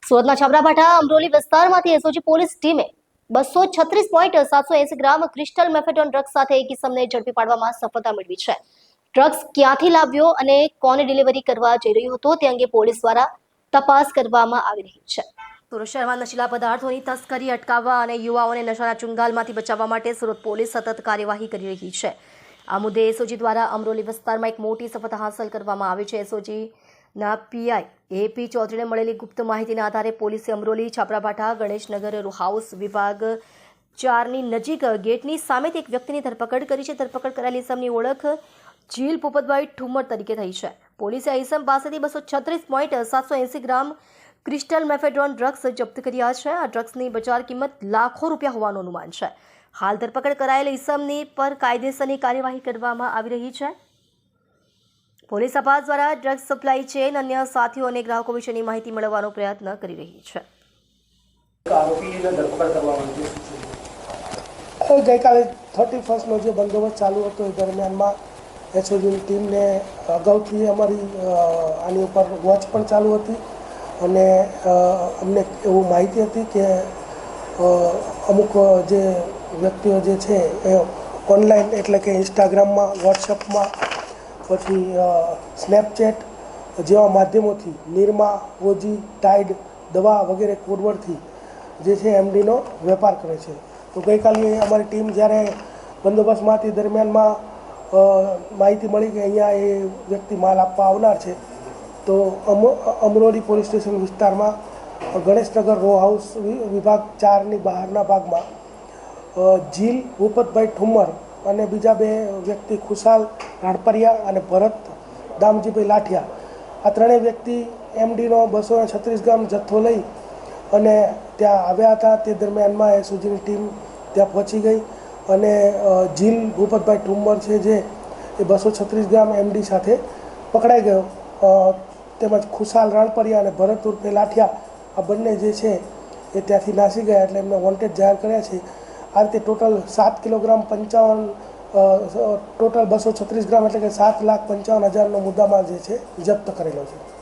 સુરતના છબરાભાઠા અમરોલી વિસ્તારમાંથી SOG police ટીમે 236.780 ગ્રામ ક્રિસ્ટલ મેફેડોન ડ્રગ્સ સાથે એક ઇસમને ઝડપી પાડવામાં સફળતા મેળવી છે. ડ્રગ્સ ક્યાંથી લાવ્યો અને કોને ડિલિવરી કરવા જઈ રહ્યો હતો તે અંગે પોલીસ દ્વારા તપાસ કરવામાં આવી રહી છે. સુરત શહેરમાં નશીલા પદાર્થોની તસ્કરી અટકાવવા અને યુવાઓને નશાના ચુંગાલમાંથી બચાવવા માટે સુરત પોલીસ સતત કાર્યવાહી કરી રહી છે. આ મુદ્દે એસઓજી દ્વારા અમરોલી વિસ્તારમાં એક મોટી સફળતા હાંસલ કરવામાં આવી છે. એસઓજીના પીઆઈ એપી ચૌધરીને મળેલી ગુપ્ત માહિતીના આધારે પોલીસે અમરોલી, છાપરાભાઠા, ગણેશનગર રો હાઉસ વિભાગ 4ની નજીક ગેટની સામેથી એક વ્યક્તિની ધરપકડ કરી છે. ધરપકડ કરાયેલી ઇસમની ઓળખ જીલ પોપતભાઈ ઠુમ્મર તરીકે થઈ છે. પોલીસે આ ઇસમ પાસેથી 236.780 ગ્રામ ક્રિસ્ટલ મેફેડ્રોન ડ્રગ્સ જપ્ત કર્યા છે. આ ડ્રગ્સની બજાર કિંમત લાખો રૂપિયા હોવાનું અનુમાન છે. હાલ ધરપકડ કરાયેલ ઇસમની પર કાયદેસરની કાર્યવાહી કરવામાં આવી રહી છે. પોલીસ તપાસ દ્વારા ડ્રગ્સ સપ્લાય ચેન, અન્ય સાથીઓ અને ગ્રાહકો વિશેની માહિતી મેળવવાનો પ્રયત્ન કરી રહી છે. ગઈકાલે 31નો જે બંદોબસ્ત ચાલુ હતો એ દરમિયાનમાં એસઓજીની ટીમને અગાઉથી અમારી આની ઉપર વોચ પણ ચાલુ હતી અને અમને એવું માહિતી હતી કે અમુક જે વ્યક્તિઓ જે છે એ ઓનલાઈન એટલે કે ઇન્સ્ટાગ્રામમાં, વોટ્સઅપમાં, પછી સ્નેપચેટ જેવા માધ્યમોથી નિરમા, ઓજી, ટાઈડ દવા વગેરે કોડવર્ડથી જે છે એમડીનો વેપાર કરે છે. તો ગઈકાલે અમારી ટીમ જ્યારે બંદોબસ્તમાંથી દરમિયાનમાં માહિતી મળી કે અહીંયા એ વ્યક્તિ માલ આપવા આવનાર છે, તો અમરોલી પોલીસ સ્ટેશન વિસ્તારમાં ગણેશનગર રો હાઉસ વિભાગ 4ની બહારના ભાગમાં જીલ ભૂપતભાઈ ઠુમ્મર અને બીજા બે વ્યક્તિ ખુશાલ રાણપરિયા અને ભરત દામજીભાઈ લાઠિયા, આ ત્રણેય વ્યક્તિ એમડીનો 236 ગ્રામ જથ્થો લઈ અને ત્યાં આવ્યા હતા. તે દરમિયાનમાં એસઓજીની ટીમ ત્યાં પહોંચી ગઈ અને જીલ ભૂપતભાઈ ઠુમ્મર છે જે એ 236 ગ્રામ એમડી સાથે પકડાઈ ગયો. તેમજ ખુશાલ રાણપરિયા અને ભરત ઉર્ફે લાઠિયા, આ બંને જે છે એ ત્યાંથી નાસી ગયા એટલે એમને વોન્ટેડ જાહેર કર્યા છે. આ રીતે ટોટલ 7 કિલોગ્રામ 55 ટોટલ 236 ગ્રામ એટલે કે 7,55,000નો મુદ્દામાલ જે છે જપ્ત કરેલો છે.